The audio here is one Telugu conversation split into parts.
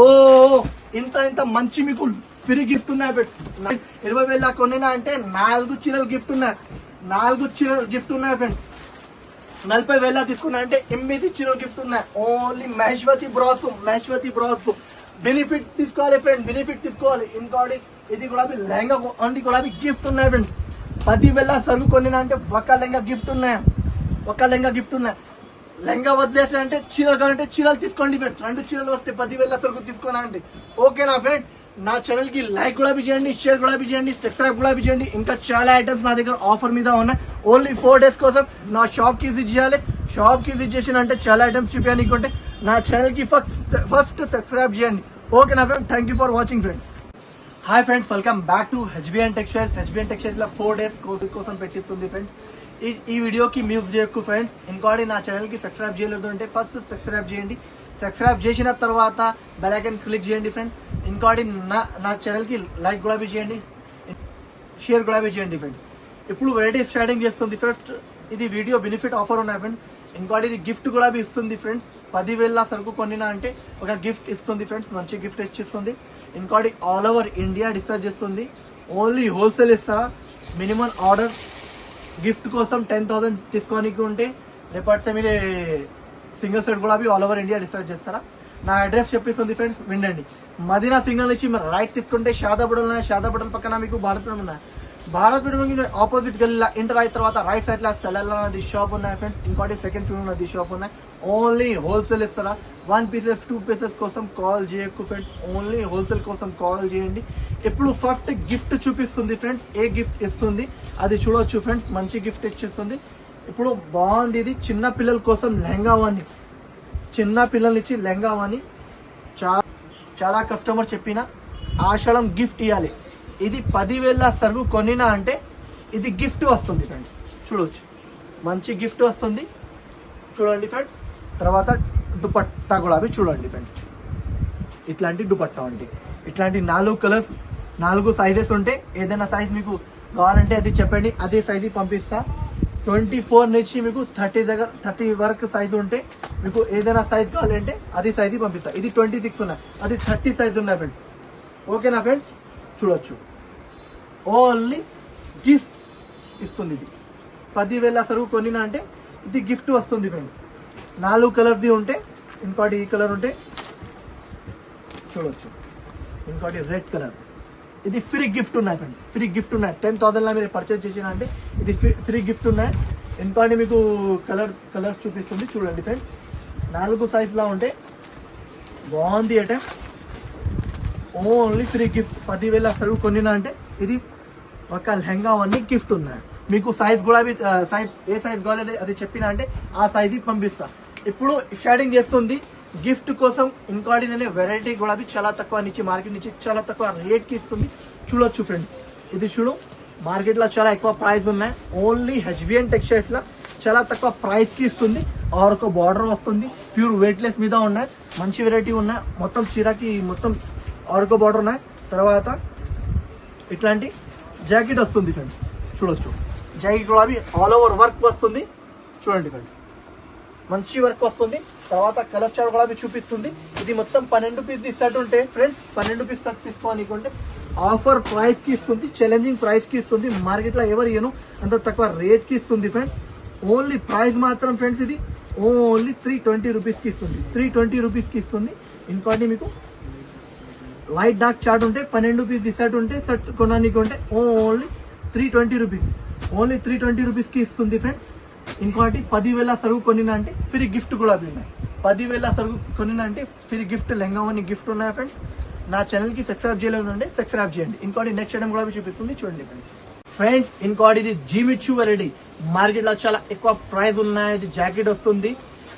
ఓ ఇంత ఇంత మంచి మీకు ఫ్రీ గిఫ్ట్ ఉన్నాయి. 20,000 కొనినా అంటే 4 చీరలు గిఫ్ట్ ఉన్నాయి. 4 చీరలు గిఫ్ట్ ఉన్నాయి ఫ్రెండ్స్. 40,000 తీసుకున్నా అంటే 8 చీరలు గిఫ్ట్ ఉన్నాయి. ఓన్లీ మహేశ్వతి బ్రాస్ బెనిఫిట్ తీసుకోవాలి ఫ్రెండ్, బెనిఫిట్ తీసుకోవాలి. ఇంకోటి ఇది కూడా లెహంగా అండి కూడా గిఫ్ట్ ఉన్నాయి ఫ్రెండ్. 10,000 సరుకు కొనినా అంటే ఒక లెహంగా గిఫ్ట్ ఉన్నాయి. లెహంగా వదిలేసి అంటే చీరలు కావాలంటే చీరలు తీసుకోండి ఫ్రెండ్. 2 చీరలు వస్తే 10,000 సరుకు తీసుకోనండి. ఓకేనా ఫ్రెండ్? నా ఛానల్ కి లైక్ కూడా చేయండి, షేర్ కూడా చేయండి, సబ్స్క్రైబ్ కూడా చేయండి. ఇంకా చాలా ఐటమ్స్ నా దగ్గర ఆఫర్ మీద ఉన్నాయి. ఓన్లీ 4 days కోసం నా షాప్ కి విజిట్ చేయాలి. షాప్ కి విజిట్ చేసిన అంటే చాలా ఐటమ్స్ చూపించాలనుకుంటే నా ఛానల్ కి ఫస్ట్ సబ్స్క్రైబ్ చేయండి. ఓకేనా friend? Thank you for watching friends. Hi friends, welcome back to HBN textiles. HBN textiles లో 4 days కోసం పెట్టిస్తుంది ఫ్రెండ్స్. ఈ వీడియోకి మ్యూజ్ చేయకు ఫ్రెండ్స్. ఇంకోటి నా ఛానల్ కి సబ్స్క్రైబ్ చేయలేదు అంటే ఫస్ట్ సబ్స్క్రైబ్ చేయండి. సబ్స్క్రైబ్ చేసిన తర్వాత బెల్ ఐకాన్ క్లిక్ చేయండి ఫ్రెండ్. ఇంకోటి నా ఛానల్ కి లైక్ కూడా చేయండి, షేర్ కూడా చేయండి ఫ్రెండ్స్. ఇప్పుడు వెరైటీ స్టార్టింగ్ చేస్తుంది ఫస్ట్. ఇది వీడియో బెనిఫిట్ ఆఫర్ ఉన్నాయి ఫ్రెండ్. ఇంకోటి ఇది గిఫ్ట్ కూడా ఇస్తుంది ఫ్రెండ్స్. 10,000 సరుకు కొనినా అంటే ఒక గిఫ్ట్ ఇస్తుంది ఫ్రెండ్స్, మంచి గిఫ్ట్ ఇచ్చిస్తుంది. ఇంకోటి ఆల్ ఓవర్ ఇండియా డిస్పాచ్ చేస్తుంది. ఓన్లీ హోల్సేల్ ఇస్తా. మినిమం ఆర్డర్ గిఫ్ట్ కోసం 10,000 తీసుకోనికి ఉంటే రేపటితే మీరు సింగిల్ సెట్ కూడా ఆల్ ఓవర్ ఇండియా డిస్పాచ్ చేస్తారా. నా అడ్రస్ చెప్పిస్తుంది ఫ్రెండ్స్, వినండి. మదీనా సింగల్ నుంచి మీరు రైట్ తీసుకుంటే షాదాపూర్ ఉన్నాయి. షాదాపూర్ పక్కన మీకు భారతపురం ఉన్నాయి. భారతపురం ఆపోజిట్ గల్లీలో ఎంటర్ అయిన తర్వాత రైట్ సైడ్ లో సెలల్ అనేది షాప్ ఉన్నాయి ఫ్రెండ్స్. ఇంకోటి సెకండ్ ఫ్లోర్ ఉన్నది షాప్ ఉన్నాయి. ఓన్లీ హోల్సేల్ ఇస్తారా. 1 pieces 2 pieces కోసం కాల్ చేయకు ఫ్రెండ్స్. ఓన్లీ హోల్సేల్ కోసం కాల్ చేయండి. ఇప్పుడు ఫస్ట్ గిఫ్ట్ చూపిస్తుంది ఫ్రెండ్స్. ఏ గిఫ్ట్ ఇస్తుంది అది చూడొచ్చు ఫ్రెండ్స్. మంచి గిఫ్ట్ ఇచ్చేస్తుంది. ఇప్పుడు బాగుంది. ఇది చిన్న పిల్లల కోసం లెహంగావాణి, చిన్న పిల్లల నుంచి లెహంగావాణి చాలా కస్టమర్ చెప్పిన ఆషాఢం గిఫ్ట్ ఇవ్వాలి. ఇది 10,000 సరుకు కొనినా అంటే ఇది గిఫ్ట్ వస్తుంది ఫ్రెండ్స్. చూడవచ్చు, మంచి గిఫ్ట్ వస్తుంది. చూడండి ఫ్రెండ్స్. తర్వాత దుపట్టా కూడా చూడండి ఫ్రెండ్స్. ఇట్లాంటి దుపట్టా అండి. ఇట్లాంటి 4 కలర్స్ 4 సైజెస్ ఉంటాయి. ఏదైనా సైజ్ మీకు కావాలంటే అది చెప్పండి, అదే సైజ్ పంపిస్తా. 24 నుంచి మీకు 30 వరకు సైజ్ ఉంటే మీకు ఏదైనా సైజ్ కావాలంటే అది సైజ్ పంపిస్తా. ఇది 26 ఉన్నాయి, అది 30 సైజ్ ఉన్నాయి ఫ్రెండ్స్. ఓకేనా ఫ్రెండ్స్? చూడొచ్చు, ఓన్లీ గిఫ్ట్ ఇస్తుంది. ఇది 10,000 సరుకు కొనినా అంటే ఇది గిఫ్ట్ వస్తుంది ఫ్రెండ్స్. 4 కలర్ది ఉంటే, ఇంకోటి ఈ కలర్ ఉంటే చూడొచ్చు, ఇంకోటి రెడ్ కలర్. ఇది ఫ్రీ గిఫ్ట్ ఉన్నాయి ఫ్రెండ్స్. ఫ్రీ గిఫ్ట్ ఉన్నాయి. 10,000 మీరు పర్చేజ్ చేసిన అంటే ఇది ఫ్రీ గిఫ్ట్ ఉన్నాయి. ఇంకోటి మీకు కలర్స్ చూపిస్తుంది. చూడండి ఫ్రెండ్స్. 4 సైజ్ లా ఉంటే బాగుంది అంటే ఓన్లీ ఫ్రీ గిఫ్ట్. 10,000 సరుకు కొనినా అంటే ఇది ఒక లెహంగా అన్ని గిఫ్ట్ ఉన్నాయి. మీకు సైజ్ కూడా సైజ్ ఏ సైజ్ కావాలంటే అది చెప్పినా అంటే ఆ సైజ్ పంపిస్తా. ఇప్పుడు స్టార్టింగ్ చేస్తుంది గిఫ్ట్ కోసం. ఇంకోటి నేను వెరైటీ కూడా చాలా తక్కువ నుంచి మార్కెట్ నుంచి చాలా తక్కువ రేట్ కి ఇస్తుంది. చూడొచ్చు ఫ్రెండ్స్. ఇది చూడు, మార్కెట్ లో చాలా ఎక్కువ ప్రైస్ ఉన్నాయి. ఓన్లీ హెచ్బిఎన్ టెక్స్టైల్స్ లో చాలా తక్కువ ప్రైస్ కి ఇస్తుంది. ఆర్ ఒక బార్డర్ వస్తుంది. ప్యూర్ వెయిట్లెస్ మీద ఉన్నాయి. మంచి వెరైటీ ఉన్నాయి. మొత్తం చీరకి మొత్తం ఆర్కో బార్డర్ ఉన్నాయి. తర్వాత ఇట్లాంటి జాకెట్ వస్తుంది ఫ్రెండ్స్. చూడొచ్చు, జాకెట్ కూడా ఆల్ ఓవర్ వర్క్ వస్తుంది. చూడండి ఫ్రెండ్స్, మంచి వర్క్ వస్తుంది. తర్వాత కలర్ చార్ట్ కూడా చూపిస్తుంది. ఇది మొత్తం 12 పీస్ సెట్ ఉంటే ఫ్రెండ్స్, 12 పీస్ సెట్ తీసుకోవాలనుకుంటే ఆఫర్ ప్రైస్ కి ఇస్తుంది. ఛాలెంజింగ్ ప్రైస్ కి ఇస్తుంది. మార్కెట్ లో ఎవరు ఇయ్యను అంత తక్కువ రేట్ కి ఇస్తుంది ఫ్రెండ్స్. ఓన్లీ ప్రైస్ మాత్రం ఫ్రెండ్స్ ఇది ఓన్లీ 320 రూపీస్ కి ఇస్తుంది. 320 రూపీస్ కి ఇస్తుంది. ఇంకోటి మీకు లైట్ డార్క్ చార్ట్ ఉంటే 12 పీస్ సెట్ ఉంటే సెట్ కొనడానికి ఉంటే ఓన్లీ 320 రూపీస్. ఓన్లీ 320 రూపీస్ కి ఇస్తుంది ఫ్రెండ్స్. ఇంకోటి 10,000 సరుకు కొనినా అంటే ఫ్రీ గిఫ్ట్ కూడా ఉన్నాయి. 10,000 సరుకు కొనినా అంటే ఫ్రీ గిఫ్ట్ లెహంగావని గిఫ్ట్ ఉన్నాయి ఫ్రెండ్స్. నా ఛానల్ కి సబ్స్క్రైబ్ చేయలేదు అంటే సబ్స్క్రైబ్ చేయండి. ఇంకోటి నెక్స్ట్ ఐటమ్ కూడా చూపిస్తుంది. చూడండి ఫ్రెండ్స్. ఇంకోటి ఇది జిమిచూ వెరైటీ. మార్కెట్ లో చాలా ఎక్కువ ప్రైస్ ఉన్నాయి. ఇది జాకెట్ వస్తుంది.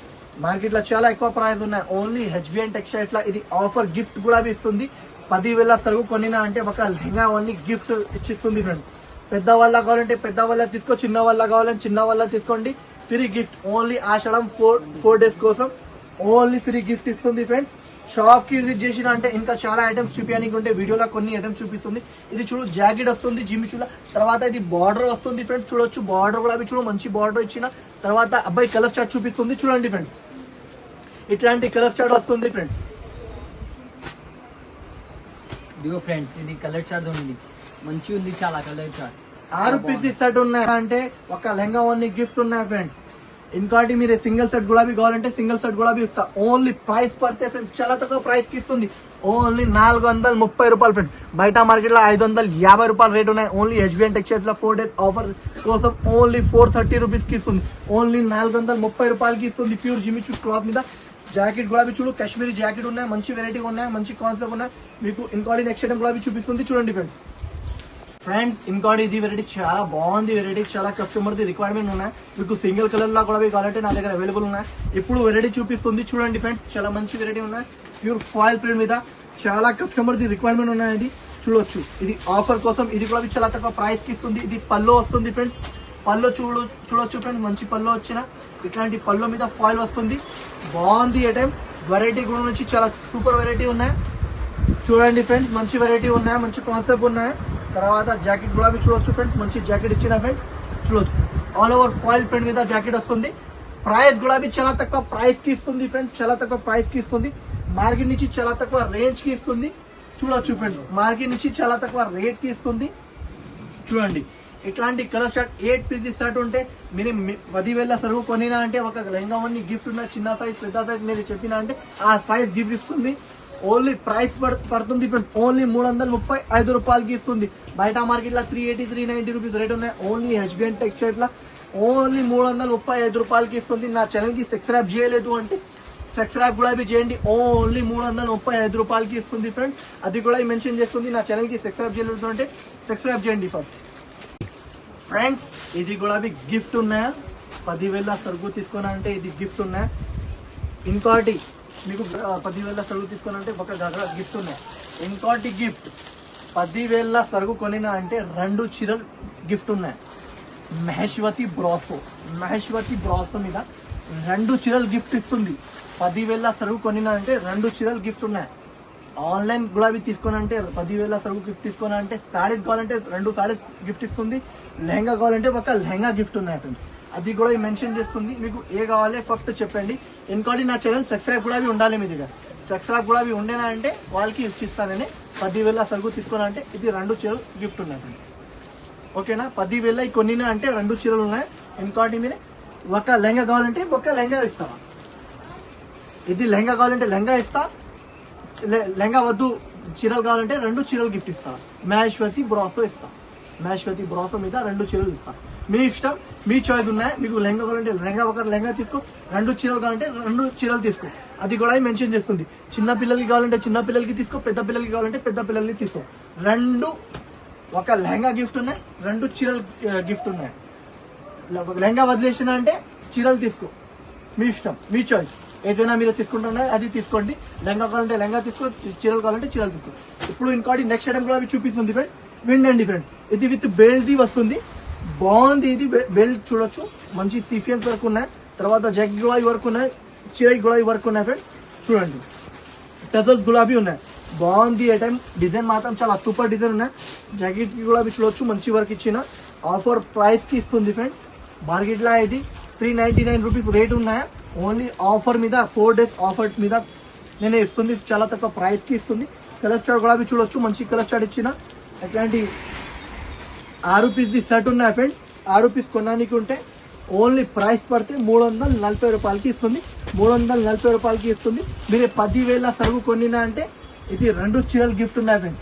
మార్కెట్ లో చాలా ఎక్కువ ప్రైస్ ఉన్నాయి. ఓన్లీ హెచ్బిఎన్ టెక్స్టైల్స్ లో ఇది ఆఫర్ గిఫ్ట్ కూడా ఇస్తుంది. 10,000 సరుకు కొనినా అంటే ఒక లెహంగావని గిఫ్ట్ ఇచ్చిస్తుంది ఫ్రెండ్స్. పెద్ద వాళ్ళ కావాలంటే పెద్ద వాళ్ళ తీసుకో, చిన్న వాళ్ళ కావాలంటే చిన్న వాళ్ళ తీసుకోండి. ఫ్రీ గిఫ్ట్ ఓన్లీ ఆషాఢం 4 days కోసం ఓన్లీ ఫ్రీ గిఫ్ట్ ఇస్తుంది ఫ్రెండ్స్. షాప్ కి విజిట్ చేసిన అంటే ఇంకా చాలా ఐటమ్స్ చూపించడానికి ఉంటే వీడియోలో కొన్ని ఐటమ్స్ చూపిస్తుంది. ఇది చూడు, జాకెట్ వస్తుంది జిమిచూల. తర్వాత ఇది బార్డర్ వస్తుంది ఫ్రెండ్స్. చూడొచ్చు, బార్డర్ కూడా చూడు, మంచి బార్డర్ ఇచ్చిన. తర్వాత అబ్బాయి కలర్ చార్ట్ చూపిస్తుంది. చూడండి ఫ్రెండ్స్, ఇట్లాంటి కలర్ చార్ట్ వస్తుంది ఫ్రెండ్స్. ఇదిగో ఫ్రెండ్స్ ఇది కలర్ చార్ట్ ఉంది, మంచి ఉంది చాలా కలర్ చార్ట్. 6 పీస్ సెట్ ఉన్నాయి అంటే ఒక లెహంగా ఓన్లీ గిఫ్ట్ ఉన్నాయి ఫ్రెండ్స్. ఇంకోటి మీరు సింగిల్ సెట్ గులాబీ కావాలంటే సింగిల్ సెట్ గులాబీ ఇస్తా. ఓన్లీ ప్రైస్ పడితే ఫ్రెండ్స్ చాలా తక్కువ ప్రైస్ కి ఇస్తుంది. ఓన్లీ 430 రూపాయలు ఫ్రెండ్స్. బయట మార్కెట్ లో 550 రూపాయలు రేట్ ఉన్నాయి. ఓన్లీ హెచ్బిఎన్ టెక్స్టైల్స్ లో 4 days ఆఫర్ కోసం ఓన్లీ 430 రూపీస్ కి ఇస్తుంది. ఓన్లీ 430 రూపాయలకి ఇస్తుంది. ప్యూర్ జిమిచూ క్లాత్ మీద జాకెట్ గులాబీ చూడు, కాశ్మీరీ జాకెట్ ఉన్నాయి, మంచి వెరైటీ ఉన్నాయి, మంచి కాన్సెప్ట్ ఉన్నాయి. మీకు ఇంకోటి నెక్స్ట్ ఐటమ్ గులాబీ చూపిస్తుంది చూడండి ఫ్రెండ్స్. ఇంకోటి ఇది వెరైటీ చాలా బాగుంది. వెరైటీ చాలా కస్టమర్ ది రిక్వైర్మెంట్ ఉన్నాయి. మీకు సింగిల్ కలర్ లో కూడా కావాలంటే నా దగ్గర అవైలబుల్ ఉన్నాయి. ఇప్పుడు వెరైటీ చూపిస్తుంది చూడండి ఫ్రెండ్స్. చాలా మంచి వెరైటీ ఉన్నాయి. ప్యూర్ ఫాయిల్ ప్రింట్ మీద చాలా కస్టమర్ ది రిక్వైర్మెంట్ ఉన్నాయి. ఇది చూడొచ్చు. ఇది ఆఫర్ కోసం ఇది కూడా చాలా తక్కువ ప్రైస్ కి ఇస్తుంది. ఇది పల్లో వస్తుంది ఫ్రెండ్స్. పల్లో చూడొచ్చు ఫ్రెండ్స్. మంచి పల్లో వచ్చిన ఇట్లాంటి పల్లో మీద ఫాయిల్ వస్తుంది. బాగుంది ఐటమ్. వెరైటీ కూడా నుంచి చాలా సూపర్ వెరైటీ ఉన్నాయి చూడండి ఫ్రెండ్స్. మంచి వెరైటీ ఉన్నాయి, మంచి కాన్సెప్ట్ ఉన్నాయి. తర్వాత జాకెట్ గులాబీ చూడొచ్చు ఫ్రెండ్స్. మంచి జాకెట్ ఇచ్చిన ఫ్రెండ్స్ చూడొచ్చు. ఆల్ ఓవర్ ఫాయిల్ ప్రింట్ మీద జాకెట్ వస్తుంది. ప్రైస్ గులాబీ చాలా తక్కువ ప్రైస్ కి ఇస్తుంది ఫ్రెండ్స్. చాలా తక్కువ ప్రైస్ కి ఇస్తుంది. మార్కెట్ నుంచి చాలా తక్కువ రేంజ్ కి ఇస్తుంది చూడొచ్చు ఫ్రెండ్స్. మార్కెట్ నుంచి చాలా తక్కువ రేట్ కి ఇస్తుంది చూడండి. ఇట్లాంటి కలర్ షర్ట్ 8 పీస్ షర్ట్ ఉంటే మీరు 10,000 సరుకు కొనినా అంటే ఒక లెహంగా గిఫ్ట్ ఉన్న చిన్న సైజ్ పెద్ద సైజ్ మీరు చెప్పినా అంటే ఆ సైజ్ గిఫ్ట్ ఇస్తుంది. ఓన్లీ ప్రైస్ పడుతుంది ఫ్రెండ్స్. ఓన్లీ 335 రూపాయలకి ఇస్తుంది. బయట మార్కెట్ లో 380 390 రూపీస్ రేట్ ఉన్నాయి. ఓన్లీ హెచ్బిఎన్ టెక్స్టైల్స్ లో ఓన్లీ 335 రూపాయలకి ఇస్తుంది. నా ఛానల్ కి సబ్స్క్రైబ్ చేయలేదు అంటే సబ్స్క్రైబ్ కూడా చేయండి. ఓన్లీ 335 రూపాయలకి ఇస్తుంది ఫ్రెండ్స్. అది కూడా మెన్షన్ చేస్తుంది. నా ఛానల్ కి సబ్స్క్రైబ్ చేయలేదు అంటే సబ్స్క్రైబ్ చేయండి ఫస్ట్ ఫ్రెండ్స్. ఇది కూడా గిఫ్ట్ ఉన్నాయా? 10,000 సరుకు తీసుకున్నా అంటే ఇది గిఫ్ట్ ఉన్నాయా? ఇంకోటి మీకు 10,000 సరుకు తీసుకున్నా ఒక గిఫ్ట్ ఉన్నాయి. ఇంకోటి గిఫ్ట్ 10,000 సరుకు కొనినా అంటే 2 చీరలు గిఫ్ట్ ఉన్నాయి. మహేశ్వతి బ్రాసో మీద 2 చీరలు గిఫ్ట్ ఇస్తుంది. 10,000 సరుకు కొనినా అంటే 2 చీరలు గిఫ్ట్ ఉన్నాయి. ఆన్లైన్ గులాబీ తీసుకున్నంటే 10,000 సరుకు గిఫ్ట్ తీసుకున్నా అంటే సారీస్ కావాలంటే 2 సారీస్ గిఫ్ట్ ఇస్తుంది. లెహంగా కావాలంటే ఒక లెహంగా గిఫ్ట్ ఉన్నాయి ఫ్రెండ్స్. అది కూడా మెన్షన్ చేస్తుంది. మీకు ఏ కావాలి ఫస్ట్ చెప్పండి. ఇంకోటి నా ఛానల్ సబ్స్క్రైబ్ కూడా ఉండాలి. మీ దగ్గర సబ్స్క్రైబ్ కూడా ఉండేనా అంటే వాళ్ళకి ఇచ్చిస్తానని. 10,000 సరుకు తీసుకున్నా అంటే ఇది 2 చీరలు గిఫ్ట్ ఉన్నాయి ఫ్రెండ్స్. ఓకేనా? 10,000 కొనినా అంటే 2 చీరలు ఉన్నాయి. ఇంకోటి మీరు ఒక లెహంగా కావాలంటే ఒక లెహంగా ఇస్తా. ఇది లెహంగా కావాలంటే లెహంగా ఇస్తా. లెహంగా వద్దు చీరలు కావాలంటే 2 చీరలు గిఫ్ట్ ఇస్తా. మహేశ్వతి బ్రాసో ఇస్తా. మహేశ్వతి బ్రాసో మీద 2 చీరలు ఇస్తా. మీ ఇష్టం, మీ చాయిస్ ఉన్నాయి. మీకు లెహంగా కావాలంటే ఒక లెహంగా తీసుకో. 2 చీరలు కావాలంటే 2 చీరలు తీసుకో. అది కూడా మెన్షన్ చేస్తుంది. చిన్న పిల్లలకి కావాలంటే చిన్న పిల్లలకి తీసుకో, పెద్ద పిల్లలకి కావాలంటే పెద్ద పిల్లలకి తీసుకో. 2 ఒక లెహంగా గిఫ్ట్ ఉన్నాయి, 2 చీరలు గిఫ్ట్ ఉన్నాయి. లెహంగా వదిలేసిన అంటే చీరలు తీసుకో. మీ ఇష్టం, మీ చాయిస్. ఏదైనా మీరు తీసుకుంటున్నా అది తీసుకోండి. లెహంగా కావాలంటే లెహంగా తీసుకో, చీరలు కావాలంటే చీరలు తీసుకో. ఇప్పుడు ఇంకోటి నెక్స్ట్ ఐటమ్ కూడా చూపిస్తుంది ఫ్రెండ్. విండండి ఫ్రెండ్. ఇది విత్ బెల్ట్ వస్తుంది. బాగుంది. ఇది బెల్ట్ చూడొచ్చు. మంచి సీఫియన్స్ వర్క్ ఉన్నాయి. తర్వాత జాకెట్ గులాబీ వర్క్ ఉన్నాయి, చీర గులాబీ వర్క్ ఉన్నాయి ఫ్రెండ్. చూడండి టజల్స్ గులాబీ ఉన్నాయి. బాగుంది ఐటమ్. డిజైన్ మాత్రం చాలా సూపర్ డిజైన్ ఉన్నాయి. జాకెట్ గులాబీ చూడొచ్చు. మంచి వర్క్ ఇచ్చిన ఆఫర్ ప్రైస్ కి ఇస్తుంది ఫ్రెండ్స్. మార్కెట్ లో ఇది 399 రూపీస్ రేట్ ఉన్నాయా? ఓన్లీ ఆఫర్ మీద 4 days ఆఫర్ మీద నేను ఇస్తుంది. చాలా తక్కువ ప్రైస్ కి ఇస్తుంది. కలర్ చార్ట్ గులాబీ చూడొచ్చు. మంచి కలర్ చార్ట్ ఇచ్చిన అట్లాంటి 6 పీస్ సెట్ ఉన్నాయి ఫ్రెండ్. 6 పీస్ కొనడానికి ఉంటే ఓన్లీ ప్రైస్ పడితే 340 రూపాయలకి ఇస్తుంది. 340 రూపాయలకి ఇస్తుంది. మీరు 10,000 సరుకు కొనినా అంటే ఇది 2 చీరలు గిఫ్ట్ ఉన్నాయి ఫ్రెండ్.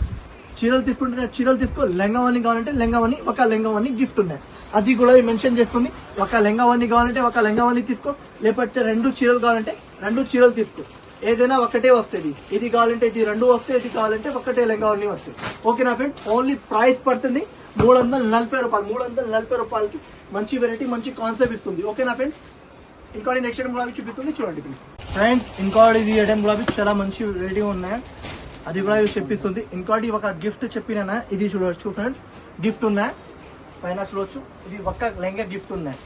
చీరలు తీసుకుంటే చీరలు తీసుకో. లెహంగావన్నీ కావాలంటే లెహంగావన్నీ ఒక లెహంగావన్నీ గిఫ్ట్ ఉన్నాయి. అది కూడా మెన్షన్ చేస్తుంది. ఒక లెహంగావన్నీ కావాలంటే ఒక లెహంగావన్నీ తీసుకో. లేకపోతే 2 చీరలు కావాలంటే 2 చీరలు తీసుకో. ఏదైనా ఒకటే వస్తుంది. ఇది కావాలంటే ఇది 2 వస్తాయి. ఇది కావాలంటే ఒకటే లెహంగావన్నీ వస్తాయి. ఓకేనా ఫ్రెండ్? ఓన్లీ ప్రైస్ పడుతుంది 340 రూపాయలు. 340 రూపాయలకి మంచి వెరైటీ, మంచి కాన్సెప్ట్ ఇస్తుంది. ఓకేనా ఫ్రెండ్స్? ఇంకోటి నెక్స్ట్ ఐటమ్ గులాబీ చూపిస్తుంది చూడండి ఫ్రెండ్స్. ఇంకోటి ఇది ఐటమ్ గులాబీ చాలా మంచి వెరైటీ ఉన్నాయి. అది కూడా చెప్పిస్తుంది. ఇంకోటి ఒక గిఫ్ట్ చెప్పినా ఇది చూడవచ్చు ఫ్రెండ్స్. గిఫ్ట్ ఉన్నాయి పైన చూడవచ్చు. ఇది ఒక్క లెహంగా గిఫ్ట్ ఉన్నాయి.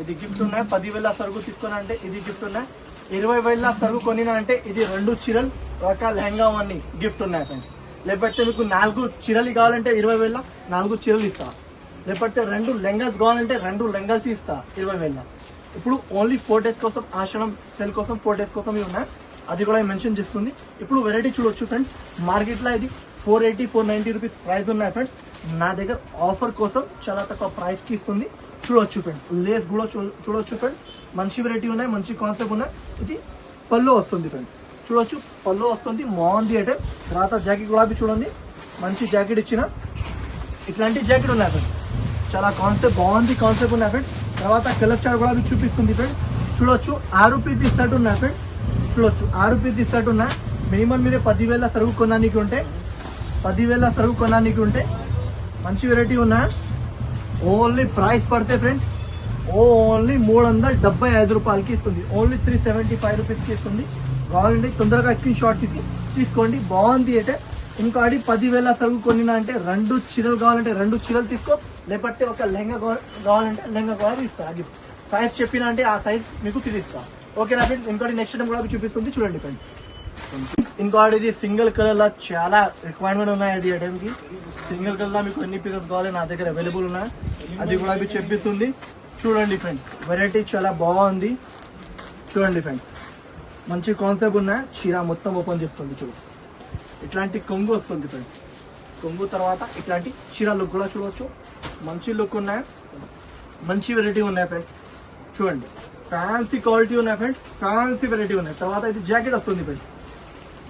ఇది గిఫ్ట్ ఉన్నాయి. 10,000 సరుకు తీసుకున్నా అంటే ఇది గిఫ్ట్ ఉన్నాయి. 20,000 సరుకు కొనినా అంటే ఇది 2 చీరలు ఒక లెహంగా అన్ని గిఫ్ట్ ఉన్నాయి ఫ్రెండ్స్. లేకపోతే మీకు 4 చీరలు కావాలంటే 20,000 4 చీరలు ఇస్తా. లేకపోతే 2 లెహంగాస్ కావాలంటే 2 లెహంగాస్ ఇస్తా 20,000. ఇప్పుడు ఓన్లీ 4 days కోసం ఆషాఢం సెల్ కోసం 4 days కోసం ఇవి ఉన్నాయి. అది కూడా మెన్షన్ చేస్తుంది. ఇప్పుడు వెరైటీ చూడొచ్చు ఫ్రెండ్స్. మార్కెట్ లో ఇది 480 490 రూపీస్ ప్రైస్ ఉన్నాయి ఫ్రెండ్స్. నా దగ్గర ఆఫర్ కోసం చాలా తక్కువ ప్రైస్ కి ఇస్తుంది. చూడొచ్చు ఫ్రెండ్స్, లేస్ కూడా చూడొచ్చు ఫ్రెండ్స్. మంచి వెరైటీ ఉన్నాయి, మంచి కాన్సెప్ట్ ఉన్నాయి. ఇది పళ్ళు వస్తుంది ఫ్రెండ్స్, చూడొచ్చు పళ్ళు వస్తుంది, బాగుంది ఐటమ్. తర్వాత జాకెట్ కూడా చూడండి, మంచి జాకెట్ ఇచ్చిన ఇట్లాంటి జాకెట్ ఉన్నాయి ఫ్రెండ్స్. చాలా కాన్సెప్ట్ బాగుంది, కాన్సెప్ట్ ఉన్నాయి ఫ్రెండ్స్. తర్వాత కలర్ చార్ట్ కూడా చూపిస్తుంది ఫ్రెండ్స్. చూడొచ్చు 6 రూపీస్ ఇస్తాడు ఉన్నాయి ఫ్రెండ్స్. చూడొచ్చు 6 రూపీస్ ఇస్తాడు ఉన్నాయి. మినిమం మీరే 10,000 సరుకు కొనడానికి ఉంటే 10,000 సరుకు కొనడానికి ఉంటే మంచి వెరైటీ ఉన్నాయి. ఓన్లీ ప్రైస్ పడితే ఫ్రెండ్స్ ఓన్లీ 375 రూపాయలకి ఇస్తుంది. ఓన్లీ 375 రూపీస్కి ఇస్తుంది. కావాలంటే తొందరగా స్క్రీన్ షాట్ తీసుకోండి, బాగుంది అంటే. ఇంకోటి 10,000 సరుకు కొనినా అంటే 2 చీరలు కావాలంటే 2 చీరలు తీసుకో, లేకపోతే ఒక లెహంగా కావాలంటే లెహంగా కూడా ఇస్తా గిఫ్ట్. సైజ్ చెప్పినా అంటే ఆ సైజ్ మీకు తీసిస్తా. ఓకేనా ఫ్రెండ్స్. ఇంకోటి నెక్స్ట్ టైం కూడా చూపిస్తుంది, చూడండి ఫ్రెండ్స్. ఇంకోటి ఇది సింగిల్ కలర్ లా చాలా రిక్వైర్మెంట్ ఉన్నాయి. అది ఐటమ్ కి సింగిల్ కలర్ లా మీకు ఎన్ని పీసెస్ కావాలి నా దగ్గర అవైలబుల్ ఉన్నాయి, అది కూడా మీకు చెప్పిస్తుంది. చూడండి ఫ్రెండ్స్, వెరైటీ చాలా బాగుంది. చూడండి ఫ్రెండ్స్, మంచి కాన్సెప్ట్ ఉన్నాయి. చీర మొత్తం ఓపెన్ చేస్తుంది. చూడు, ఇట్లాంటి కొంగు వస్తుంది ఫ్రెండ్స్. కొంగు తర్వాత ఇట్లాంటి చీర లుక్ కూడా చూడవచ్చు. మంచి లుక్ ఉన్నాయి, మంచి వెరైటీ ఉన్నాయి ఫ్రెండ్స్. చూడండి, ఫ్యాన్సీ క్వాలిటీ ఉన్నాయి ఫ్రెండ్స్, ఫ్యాన్సీ వెరైటీ ఉన్నాయి. తర్వాత ఇది జాకెట్ వస్తుంది ఫ్రెండ్స్.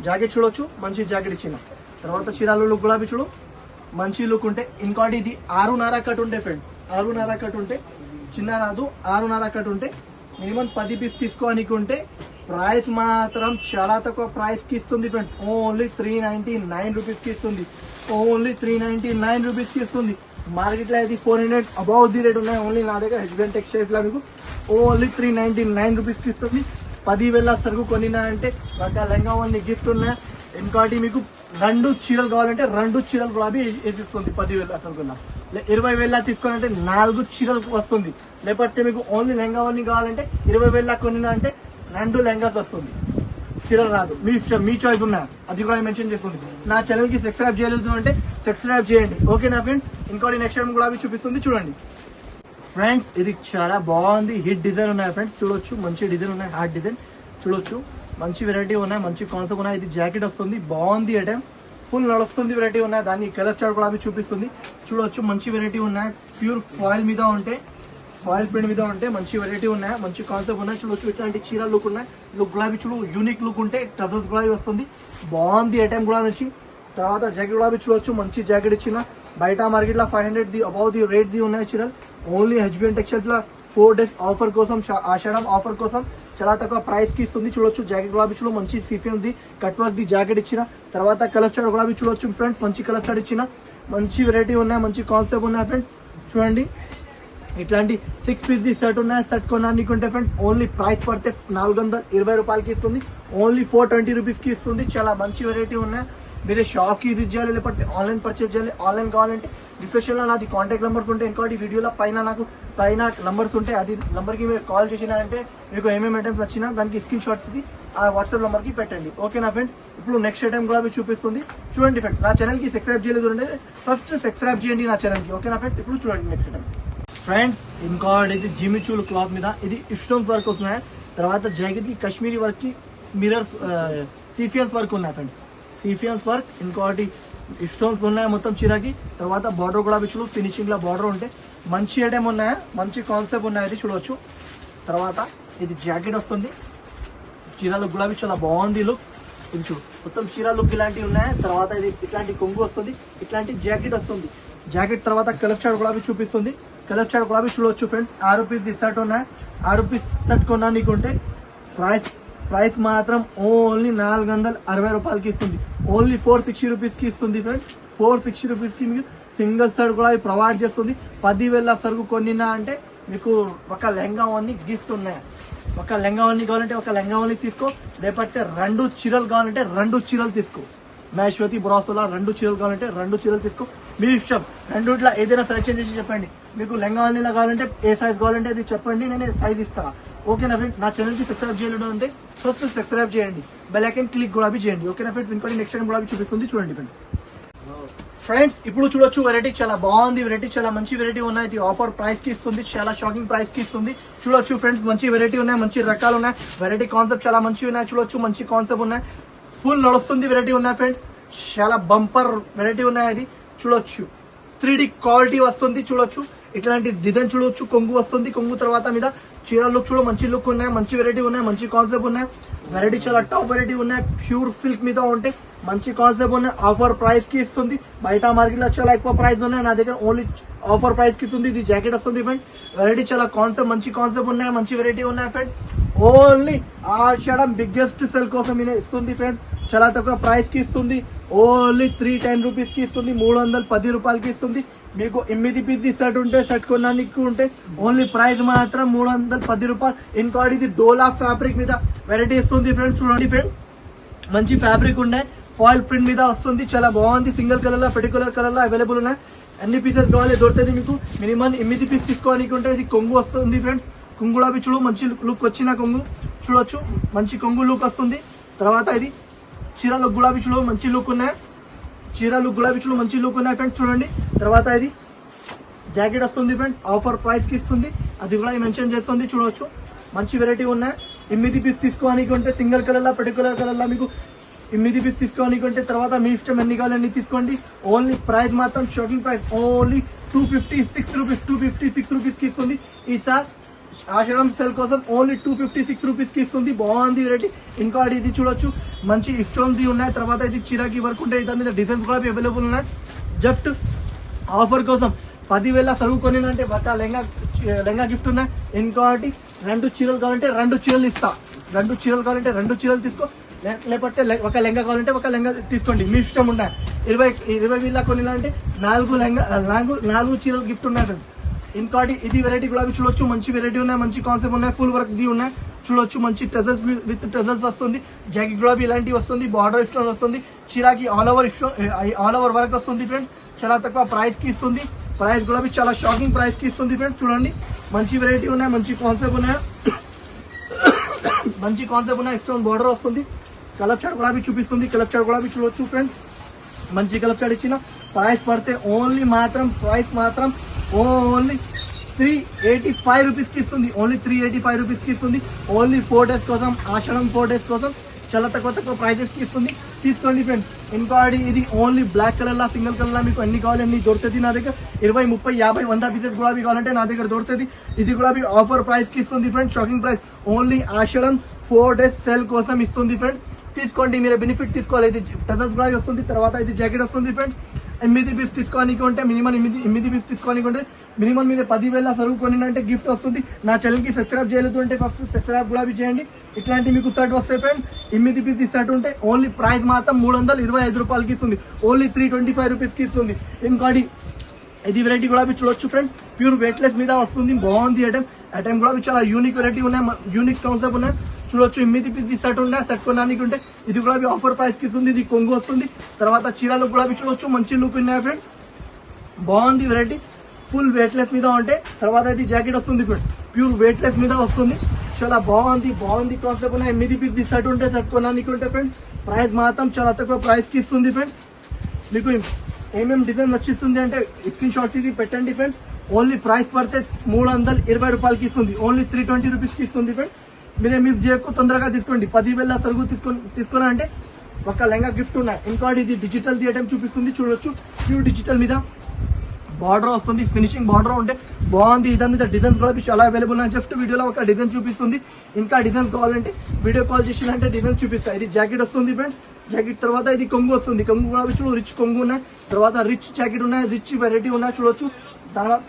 జాకెట్ చూడొచ్చు, మంచి జాకెట్ ఇచ్చిన తర్వాత చీరాలు లుక్ కూడా చూడు, మంచి లుక్ ఉంటే. ఇంకోటి ఇది 6.5 కట్ ఉంటే ఫ్రెండ్, 6.5 కట్ ఉంటే చిన్న రాదు. 6.5 కట్ ఉంటే మినిమం 10 పీస్ తీసుకోనికి ఉంటే ప్రైస్ మాత్రం చాలా తక్కువ ప్రైస్ కి ఇస్తుంది ఫ్రెండ్స్. ఓన్లీ 399 రూపీస్ కి ఇస్తుంది. ఓన్లీ 399 రూపీస్ కి ఇస్తుంది. మార్కెట్ లో అయితే 400 అబౌవ్ ది రేట్ ఉన్నాయి. ఓన్లీ నా దగ్గర హెచ్బిఎన్ టెక్స్టైల్స్ లో మీకు ఓన్లీ 399 రూపీస్ కి ఇస్తుంది. 10,000 సరుకు కొనినా అంటే ఒక లెహంగా ఓన్లీ గిఫ్ట్ ఉన్నాయి. ఇంకోటి మీకు 2 చీరలు కావాలంటే 2 చీరలు కూడా వేసిస్తుంది. 10,000 సరుకున్నా 20,000 తీసుకోవాలంటే 4 చీరలు వస్తుంది. లేకపోతే మీకు ఓన్లీ లెహంగా ఓన్లీ కావాలంటే 20,000 కొనినా అంటే 2 లెహంగాస్ వస్తుంది. చీరలు రాదు, మీ ఇష్టం, మీ చాయిస్ ఉన్నా అది కూడా మెన్షన్ చేస్తుంది. నా ఛానల్ కి సబ్స్క్రైబ్ చేయలేదు అంటే సబ్స్క్రైబ్ చేయండి. ఓకేనా ఫ్రెండ్స్. ఇంకోటి నెక్స్ట్ టైం కూడా చూపిస్తుంది, చూడండి ఫ్రెండ్స్. ఇది చాలా బాగుంది, హిట్ డిజైన్ ఉన్నాయి ఫ్రెండ్స్. చూడొచ్చు, మంచి డిజైన్ ఉన్నాయి, హార్ట్ డిజైన్ చూడొచ్చు. మంచి వెరైటీ ఉన్నాయి, మంచి కాన్సెప్ట్ ఉన్నాయి. ఇది జాకెట్ వస్తుంది, బాగుంది ఐటమ్, ఫుల్ నడుస్తుంది వెరైటీ ఉన్నాయి. దాన్ని కలర్ చార్ట్ కూడా చూపిస్తుంది. చూడొచ్చు, మంచి వెరైటీ ఉన్నాయి. ప్యూర్ ఫాయిల్ మీద ఉంటే, ఫాయిల్ ప్రింట్ మీద ఉంటే మంచి వెరైటీ ఉన్నాయి, మంచి కాన్సెప్ట్ ఉన్నాయి. చూడొచ్చు, ఇట్లాంటి చీర లుక్ ఉన్నాయి. లుక్ గులాబీ చూడు, యూనిక్ లుక్ ఉంటే టజల్స్ గులాబీ వస్తుంది, బాగుంది ఐటమ్ కూడా నుంచి. తర్వాత జాకెట్ గులాబీ చూడొచ్చు, మంచి జాకెట్ ఇచ్చిన. బయట మార్కెట్ లో 500 the above the rate the ఉన్నాయి చీరలు. ఓన్లీ హెచ్బిఎన్ టెక్స్టైల్స్ లో 4 days ఆఫర్ కోసం, ఆషాఢం ఆఫర్ కోసం చాలా తక్కువ ప్రైస్ కి ఇస్తుంది. చూడొచ్చు, జాకెట్ గులాబీ చూడు, మంచి సిఫియన్ ది కట్ వర్క్ ది జాకెట్ ఇచ్చిన. తర్వాత కలర్ చార్ట్ గులాబీ చూడొచ్చు ఫ్రెండ్స్, మంచి కలర్ చార్ట్ ఇచ్చిన. మంచి వెరైటీ ఉన్నాయి, మంచి కాన్సెప్ట్ ఉన్నాయి ఫ్రెండ్స్. చూడండి, ఇట్లాంటి 6 పీస్ ది సెట్ ఉన్నాయి. సెట్ కొనడానికి ఉంటే ఫ్రెండ్స్ ఓన్లీ ప్రైస్ పడితే 420 రూపాయలకి ఇస్తుంది. ఓన్లీ 420 రూపీస్ కి ఇస్తుంది. చాలా మంచి వెరైటీ ఉన్నాయి. మీరే షాప్ కి ఇది చేయాలి, లేకపోతే ఆన్లైన్ పర్చేజ్ చేయాలి. ఆన్లైన్ కావాలంటే డిస్క్రిప్షన్ లో నాది కాంటాక్ట్ నెంబర్స్ ఉంటాయి. ఇంకోటి వీడియోలో పైన నంబర్స్ ఉంటాయి. అది నంబర్ కి మీరు కాల్ చేసినారంటే మీకు ఏమేమి ఐటమ్స్ వచ్చినా దానికి స్క్రీన్ షాట్ తీసి ఆ వాట్సాప్ నంబర్ కి పెట్టండి. ఓకేనా ఫ్రెండ్స్. ఇప్పుడు నెక్స్ట్ ఐటమ్ కూడా మీరు చూపిస్తుంది, చూడండి ఫ్రెండ్స్. నా ఛానల్ కి సబ్స్క్రైబ్ చేయలేదు అంటే ఫస్ట్ సబ్స్క్రైబ్ చేయండి నా ఛానల్ కి. ఓకేనా ఫ్రెండ్స్. ఇప్పుడు చూడండి నెక్స్ట్ ఐటమ్ ఫ్రెండ్స్. ఇంకోటి ఇది జిమిచూల్ క్లాత్ మీద ఇది స్టోన్స్ వర్క్ వస్తున్నాయి. తర్వాత జాకెట్ కి కాశ్మీరీ వర్క్ కి మిరర్స్ సీఫియన్స్ వర్క్ ఉన్నాయి ఫ్రెండ్స్, సీఫియన్స్ వర్క్. ఇంకోటి స్టోన్స్ ఉన్నాయి మొత్తం చీరకి. తర్వాత బార్డర్ కూడా చూడు, ఫినిషింగ్ లో బార్డర్ ఉంటే మంచి ఐటమ్ ఉన్నాయి, మంచి కాన్సెప్ట్ ఉన్నాయి. అది చూడవచ్చు. తర్వాత ఇది జాకెట్ వస్తుంది, చీర లుక్ గులాబీ చాలా బాగుంది లుక్. ఇది చూడు, మొత్తం చీర లుక్ ఇలాంటివి ఉన్నాయి. తర్వాత ఇది ఇట్లాంటి కొంగు వస్తుంది, ఇట్లాంటి జాకెట్ వస్తుంది. జాకెట్ తర్వాత కలర్ చార్ట్ గులాబీ చూపిస్తుంది. కలర్ చార్ట్ గులాబీ చూడవచ్చు ఫ్రెండ్స్. 6 రూపీస్ ది సెట్ ఉన్నాయి. 6 రూపీస్ సెట్ కొన్నా నీకుంటే ప్రైస్ మాత్రం ఓన్లీ 460 రూపాయలకి ఇస్తుంది. ఓన్లీ 460 రూపీస్ కి ఇస్తుంది ఫ్రెండ్స్. 460 రూపీస్ కి మీకు సింగిల్ సెట్ కూడా ప్రొవైడ్ చేస్తుంది. 10,000 సరుకు కొనినా అంటే మీకు ఒక లెహంగా ఓన్లీ గిఫ్ట్ ఉన్నాయి. ఒక లెహంగా ఓన్లీ కావాలంటే ఒక లెహంగా ఓన్లీ తీసుకో, లేకపోతే 2 చీరలు కావాలంటే 2 చీరలు తీసుకో. మహేశ్వతి బ్రాసోలా 2 చీరలు కావాలంటే 2 చీరలు తీసుకో, మీ ఇష్టం. రెండిట్లో ఏదైనా సెలెక్షన్ చేసి చెప్పండి. మీకు లెహంగా ఓన్లీలా కావాలంటే ఏ సైజ్ కావాలంటే అది చెప్పండి, నేను సైజ్ ఇస్తాను. ఓకేనా ఫ్రెండ్స్. నా ఛానల్ కి సబ్స్క్రైబ్ చేయడం అంటే ఫస్ట్ సబ్స్క్రైబ్ చేయండి, బెల్ ఐకాన్ క్లిక్ కూడా చేయండి. ఓకేనా ఫ్రెండ్స్. ఇంకోటి నెక్స్ట్ టైం కూడా చూపిస్తుంది, చూడండి ఫ్రెండ్స్. ఫ్రెండ్స్ ఇప్పుడు చూడొచ్చు, వెరైటీ చాలా బాగుంది, వెరైటీ చాలా మంచి వెరైటీ ఉన్నాయి. ఇది ఆఫర్ ప్రైస్ కి ఇస్తుంది, చాలా షాకింగ్ ప్రైస్ కి ఇస్తుంది. చూడొచ్చు ఫ్రెండ్స్, మంచి వెరైటీ ఉన్నాయి, మంచి రకాలు ఉన్నాయి. వెరైటీ కాన్సెప్ట్ చాలా మంచి ఉన్నాయి. చూడొచ్చు, మంచి కాన్సెప్ట్ ఉన్నాయి, ఫుల్ నడుస్తుంది వెరైటీ ఉన్నాయి ఫ్రెండ్స్. చాలా బంపర్ వెరైటీ ఉన్నాయి. అది చూడొచ్చు 3D క్వాలిటీ వస్తుంది. చూడొచ్చు ఇట్లాంటి డిజైన్ చూడొచ్చు. కొంగు వస్తుంది. కొంగు తర్వాత మీద చీర లుక్ చూడ మంచి లుక్ ఉన్నాయి. మంచి వెరైటీ ఉన్నాయి. మంచి కాన్సెప్ట్ ఉన్నాయి. వెరైటీ చాలా టాప్ వెరైటీ ఉన్నాయి. ప్యూర్ సిల్క్ మీద ఉంటాయి. మంచి కాన్సెప్ట్ ఉన్నాయి. ఆఫర్ ప్రైస్ కి ఇస్తుంది. బయట మార్కెట్ లో చాలా ఎక్కువ ప్రైస్ ఉన్నాయి. నా దగ్గర ఓన్లీ ఆఫర్ ప్రైస్ కి ఇస్తుంది. ఇది జాకెట్ వస్తుంది ఫ్రెండ్. వెరైటీ చాలా కాన్సెప్ట్ మంచి కాన్సెప్ట్ ఉన్నాయి. మంచి వెరైటీ ఉన్నాయి ఫ్రెండ్. ఓన్లీ ఆషాఢం బిగ్గెస్ట్ సెల్ కోసం ఇస్తుంది ఫ్రెండ్. చాలా తక్కువ ప్రైస్ కి ఇస్తుంది. ఓన్లీ 310 రూపీస్ కి ఇస్తుంది. 310 రూపాయలకి ఇస్తుంది. మీకు 8 పీస్ షర్ట్ ఉంటే షర్ట్ కొనడానికి ఉంటే ఓన్లీ ప్రైస్ మాత్రం 310 రూపాయలు. ఇంకోటి ఇది డోలా ఫ్యాబ్రిక్ మీద వెరైటీ ఇస్తుంది ఫ్రెండ్స్. చూడండి ఫ్రెండ్ మంచి ఫ్యాబ్రిక్ ఉన్నాయి. ఫాయిల్ ప్రింట్ మీద వస్తుంది. చాలా బాగుంది. సింగిల్ కలర్ లో పర్టికులర్ కలర్ లో అవైలబుల్ ఉన్నాయి. అన్ని పీసెస్ కావాలి దొరుకుతుంది మీకు. మినిమం 8 పీస్ తీసుకోవడానికి ఉంటే ఇది కొంగు వస్తుంది ఫ్రెండ్స్. కొంగు గులాబీ చూడు మంచి లుక్ వచ్చిన కొంగు చూడొచ్చు. మంచి కొంగు లుక్ వస్తుంది. తర్వాత ఇది చీరలు గులాబీ చూడు మంచి లుక్ ఉన్నాయి. చీరలు గులాబీ చూడు మంచి లుక్ ఉన్నాయి ఫ్రెండ్స్. చూడండి తర్వాత ఇది జాకెట్ వస్తుంది ఫ్రెండ్. ఆఫర్ ప్రైస్ కి ఇస్తుంది. అది కూడా మెన్షన్ చేస్తుంది. చూడొచ్చు మంచి వెరైటీ ఉన్నాయి. 8 పీస్ తీసుకోవడానికి ఉంటే సింగిల్ కలర్ లా పర్టికులర్ కలర్ లా మీకు 8 పీస్ తీసుకోవడానికి ఉంటే తర్వాత మీ ఇష్టం ఎన్ని కావాలని తీసుకోండి. ఓన్లీ ప్రైస్ మాత్రం shocking price only 256 rupees. 256 rupees కి ఇస్తుంది. ఈసారి ఆషాఢం సెల్ కోసం ఓన్లీ 256 రూపీస్ కి ఇస్తుంది. బాగుంది వెరైటీ. ఇంకా ఇది చూడొచ్చు మంచి స్టోన్ ది ఉన్నాయి. తర్వాత ఇది చిరాకి వర్క్ ఉంటాయి. దాని మీద డిజైన్స్ కూడా అవైలబుల్ ఉన్నాయి. జస్ట్ ఆఫర్ కోసం 10,000 సరుకు కొనినంటే బట్టా లెంగా గిఫ్ట్ ఉన్నాయి. ఇంకోటి 2 చీరలు కావాలంటే 2 చీరలు ఇస్తా. 2 చీరలు కావాలంటే 2 చీరలు తీసుకో. లేకపోతే ఒక లెంగా కావాలంటే ఒక లెంగా తీసుకోండి. మీ ఇష్టం ఉన్నాయి. 20,000 కొనినంటే 4 చీరలు గిఫ్ట్ ఉన్నాయి. ఇంకోటి ఇది వెరైటీ గులాబీ చూడొచ్చు మంచి వెరైటీ ఉన్నాయి. మంచి కాన్సెప్ట్ ఉన్నాయి. ఫుల్ వర్క్ ది ఉన్నాయి. చూడొచ్చు మంచి టెజల్స్ విత్ టెజల్స్ వస్తుంది. జాకెట్ గులాబీ ఇలాంటివి వస్తుంది. బార్డర్ స్టోన్ వస్తుంది. చిరాకి ఆల్ ఓవర్ వర్క్ వస్తుంది ఫ్రెండ్స్. చాలా తక్కువ ప్రైస్ కి ఇస్తుంది. ప్రైస్ గులాబీ చాలా షాకింగ్ ప్రైస్ కి ఇస్తుంది ఫ్రెండ్స్. చూడండి మంచి వెరైటీ ఉన్నాయి. మంచి కాన్సెప్ట్ ఉన్నాయి. మంచి కాన్సెప్ట్ ఉన్నాయి. స్టోన్ బార్డర్ వస్తుంది. కలర్ చార్ట్ గులాబీ చూపిస్తుంది. కలర్ చార్ట్ గులాబీ చూడొచ్చు ఫ్రెండ్స్. మంచి కలర్ చార్ట్ ఇచ్చిన ప్రైస్ పడితే ఓన్లీ మాత్రం ప్రైస్ మాత్రం ఓన్లీ 385 రూపీస్ కి ఇస్తుంది. ఓన్లీ 385 రూపీస్ కి ఇస్తుంది. ఓన్లీ 4 డేస్ కోసం ఆషాఢం 4 డేస్ కోసం చాలా తక్కువ ప్రైజెస్ కి ఇస్తుంది. తీసుకోండి ఫ్రెండ్స్. ఇంకోటి ఇది ఓన్లీ బ్లాక్ కలర్ లా సింగిల్ కలర్ లా మీకు అన్ని కావాలి అన్ని దొరుకుతుంది నా దగ్గర. 20, 30, 50, 100 పీసెస్ గులాబీ కావాలంటే నా దగ్గర దొరుకుతుంది. ఇది గులాబీ ఆఫర్ ప్రైస్ కి ఇస్తుంది ఫ్రెండ్స్. షాకింగ్ ప్రైస్ ఓన్లీ ఆషాఢం 4 డేస్ సేల్ కోసం ఇస్తుంది ఫ్రెండ్స్. తీసుకోండి. మీరు బెనిఫిట్ తీసుకోవాలి. ఇది టజల్స్ కూడా వస్తుంది. తర్వాత ఇది జాకెట్ వస్తుంది ఫ్రెండ్స్. 8 పీస్ తీసుకోనికి ఉంటే మినిమం 8 పీస్ తీసుకోనికి ఉంటే మినిమం మీరు 10,000 సరుకు కొనినంటే గిఫ్ట్ వస్తుంది. నా ఛానల్ కి సబ్స్క్రైబ్ చేయలేదు అంటే ఫస్ట్ సబ్స్క్రైబ్ కూడా చేయండి. ఇట్లాంటి మీకు షర్ట్ వస్తాయి ఫ్రెండ్స్. 8 పీస్ షర్ట్ ఉంటే ఓన్లీ ప్రైస్ మాత్రం 325 రూపాయలకి ఇస్తుంది. ఓన్లీ 325 రూపీస్ కి ఇస్తుంది. ఇంకోటి ఇది వెరైటీ కూడా చూడొచ్చు ఫ్రెండ్స్. ప్యూర్ వెయిట్లెస్ మీద వస్తుంది. బాగుంది ఐటమ్ కూడా చాలా యూనిక్ వెరైటీ ఉన్నాయి. యూనిక్ కాన్సెప్ట్ ఉన్నాయి. చూడొచ్చు 8 పీస్ షర్ట్ ఉన్నాయి. షర్ట్ కొనడానికి ఉంటే ఇది కూడా ఆఫర్ ప్రైస్ కి ఇస్తుంది. ఇది కొంగు వస్తుంది. తర్వాత చీరలు కూడా చూడొచ్చు మంచి లుక్ ఉన్నాయి ఫ్రెండ్స్. బాగుంది వెరైటీ. ఫుల్ వెయిట్లెస్ మీద ఉంటే తర్వాత ఇది జాకెట్ వస్తుంది ఫ్రెండ్స్. ప్యూర్ వెయిట్లెస్ మీద వస్తుంది. చాలా బాగుంది కాన్సెప్ట్ ఉన్నాయి. 8 పీస్ షర్ట్ ఉంటే షర్ట్ కొనడానికి ఉంటే ఫ్రెండ్స్ ప్రైస్ మాత్రం చాలా తక్కువ ప్రైస్ కి ఇస్తుంది ఫ్రెండ్స్. మీకు ఏమేమి డిజైన్ నచ్చిస్తుంది అంటే స్క్రీన్ షాట్ తీసి పెట్టండి ఫ్రెండ్స్. ఓన్లీ ప్రైస్ పడితే 320 రూపాయలకి ఇస్తుంది. ఓన్లీ 320 రూపీస్ కి ఇస్తుంది ఫ్రెండ్స్. మీరే మిస్ చేయకు. తొందరగా తీసుకోండి. 10,000 సరుకు తీసుకున్నా అంటే ఒక లెంగా గిఫ్ట్ ఉన్నాయి. ఇంకోటి ఇది డిజిటల్ ది ఐటమ్ చూపిస్తుంది. చూడొచ్చు ప్యూర్ డిజిటల్ మీద బార్డర్ వస్తుంది. ఫినిషింగ్ బార్డర్ ఉంటే బాగుంది. దాని మీద డిజైన్స్ కూడా చాలా అవైలబుల్ ఉన్నాయి. జస్ట్ వీడియోలో ఒక డిజైన్ చూపిస్తుంది. ఇంకా డిజైన్ కావాలంటే వీడియో కాల్ చేసినంటే డిజైన్ చూపిస్తాయి. ఇది జాకెట్ వస్తుంది ఫ్రెండ్స్. జాకెట్ తర్వాత ఇది కొంగు వస్తుంది. కొంగు కూడా చూడు రిచ్ కొంగు ఉన్నాయి. తర్వాత రిచ్ జాకెట్ ఉన్నాయి. రిచ్ వెరైటీ ఉన్నాయి. చూడొచ్చు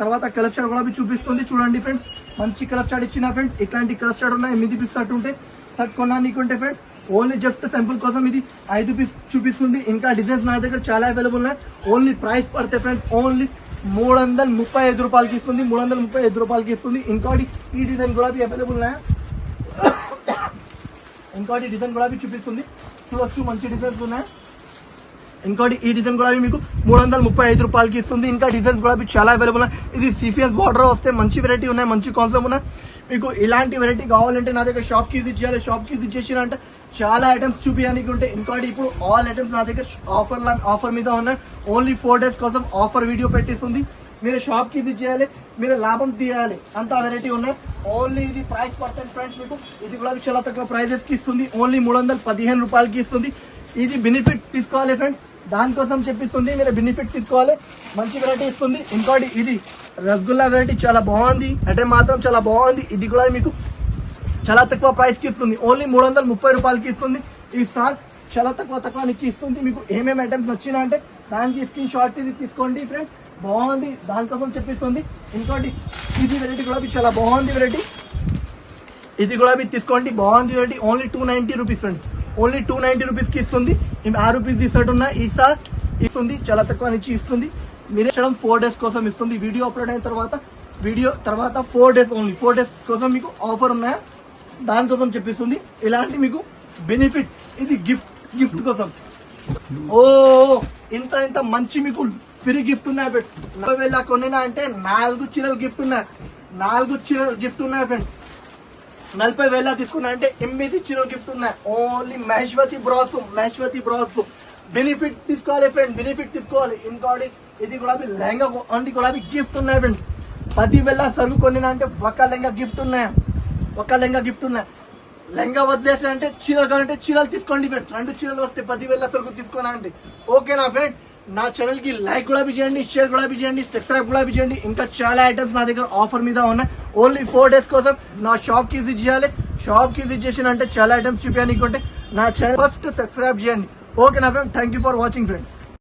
తర్వాత కలర్ చార్ట్ కూడా చూపిస్తుంది. చూడండి ఫ్రెండ్స్ మంచి కలర్ చార్ట్ ఇచ్చిన ఫ్రెండ్స్. ఇట్లాంటి కలర్ చార్ట్ ఉన్నాయి. 8 పీస్ షర్ట్ ఉంటే షర్ట్ కొనడానికి ఉంటే ఫ్రెండ్స్ ఓన్లీ జస్ట్ సింపుల్ కోసం ఇది 5 పీస్ చూపిస్తుంది. ఇంకా డిజైన్స్ నా దగ్గర చాలా అవైలబుల్ ఉన్నాయి. ఓన్లీ ప్రైస్ పడితే ఫ్రెండ్స్ ఓన్లీ 335 రూపాయలకి ఇస్తుంది. 335 రూపాయలకి ఇస్తుంది. ఇంకోటి ఈ డిజైన్ కూడా అవైలబుల్ ఉన్నాయి. ఇంకోటి డిజైన్ కూడా చూపిస్తుంది. చూడొచ్చు మంచి డిజైన్స్ ఉన్నాయి. ఇంకోటి ఈ డిజైన్ కూడా మీకు 335 రూపాయలకి ఇస్తుంది. ఇంకా డిజైన్స్ కూడా చాలా అవైలబుల్ ఉన్నాయి. ఇది సీఫియస్ బార్డర్ వస్తే మంచి వెరైటీ ఉన్నాయి. మంచి కాన్సెప్ట్ ఉన్నాయి. మీకు ఇలాంటి వెరైటీ కావాలంటే నా దగ్గర షాప్ కి విజిట్ చేయాలి. షాప్ కి విజిట్ చేసినంటే చాలా ఐటమ్స్ చూపించడానికి ఉంటాయి. ఇంకోటి ఇప్పుడు ఆల్ ఐటమ్స్ నా దగ్గర ఆఫర్ మీద ఉన్నాయి. ఓన్లీ 4 డేస్ కోసం ఆఫర్ వీడియో పెట్టిస్తుంది. మీరు షాప్ కి విజిట్ చేయాలి. మీరు లాభం తీయాలి. అంత వెరైటీ ఉన్నాయి. ఓన్లీ ఇది ప్రైస్ పడుతుంది ఫ్రెండ్స్. మీకు ఇది కూడా చాలా తక్కువ ప్రైజెస్ కి ఇస్తుంది. ఓన్లీ 315 రూపాయలకి ఇస్తుంది. ఇది బెనిఫిట్ తీసుకోవాలి ఫ్రెండ్, దానికోసం చెప్పిస్తుంది. మీరు బెనిఫిట్ తీసుకోవాలి, మంచి వెరైటీ ఇస్తుంది. ఇంకోటి ఇది రసగుల్లా వెరైటీ చాలా బాగుంది, అంటే మాత్రం చాలా బాగుంది. ఇది కూడా మీకు చాలా తక్కువ ప్రైస్ కి ఇస్తుంది, ఓన్లీ 330 రూపాయలకి ఇస్తుంది. ఈ సార్ చాలా తక్కువ నుంచి ఇస్తుంది. మీకు ఏమేమి ఐటమ్స్ నచ్చినా అంటే దానికి స్క్రీన్ షాట్ ఇది తీసుకోండి ఫ్రెండ్, బాగుంది, దానికోసం చెప్పిస్తుంది. ఇంకోటి ఇది వెరైటీ కూడా చాలా బాగుంది వెరైటీ, ఇది కూడా మీరు తీసుకోండి, బాగుంది variety. Only 290 rupees friend, only 290 rupees కి ఇస్తుంది. 6 రూపీస్ ఇస్తాడు ఉన్న ఈ సార్ ఇస్తుంది, చాలా తక్కువ నుంచి ఇస్తుంది. మీరు ఇచ్చడం 4 days కోసం ఇస్తుంది. వీడియో అప్లోడ్ అయిన తర్వాత 4 days, ఓన్లీ 4 days కోసం మీకు ఆఫర్ ఉన్నాయా, దానికోసం చెప్పిస్తుంది. ఇలాంటి మీకు బెనిఫిట్, ఇది గిఫ్ట్ కోసం. ఓ ఇంత మంచి మీకు ఫ్రీ గిఫ్ట్ ఉన్నాయి ఫ్రెండ్. 40,000 కొనినా అంటే 4 చీరలు గిఫ్ట్ ఉన్నాయి, 4 చీరలు గిఫ్ట్ ఉన్నాయి ఫ్రెండ్. 40,000 తీసుకున్నా అంటే 8 చీరలు గిఫ్ట్ ఉన్నాయి. ఓన్లీ మహేశ్వతి బ్రాస్ బెనిఫిట్ తీసుకోవాలి ఫ్రెండ్, బెనిఫిట్ తీసుకోవాలి. ఇంకోటి ఇది కూడా లెహంగా అంటే కూడా గిఫ్ట్ ఉన్నాయి ఫ్రెండ్. 10,000 సరుకు కొనినా అంటే ఒక లెహంగా గిఫ్ట్ ఉన్నాయి. లెహంగా వదిలేసి అంటే చీరలు కావాలంటే చీరలు తీసుకోండి ఫ్రెండ్. 2 చీరలు వస్తే 10,000 సరుకు తీసుకోనా అంటే ఓకేనా ఫ్రెండ్. నా ఛానల్ కి లైక్ కూడా చేయండి, షేర్ కూడా చేయండి, సబ్స్క్రైబ్ కూడా చేయండి. ఇంకా చాలా ఐటమ్స్ నా దగ్గర ఆఫర్ మీద ఉన్నాయి. ఓన్లీ 4 days కోసం నా షాప్ కి విజిట్ చేయాలి. షాప్ కి విజిట్ చేసిన అంటే చాలా ఐటమ్స్ చూపించాలి. నా ఛానల్ ఫస్ట్ సబ్స్క్రైబ్ చేయండి. ఓకేనా friend, thank you for watching friends.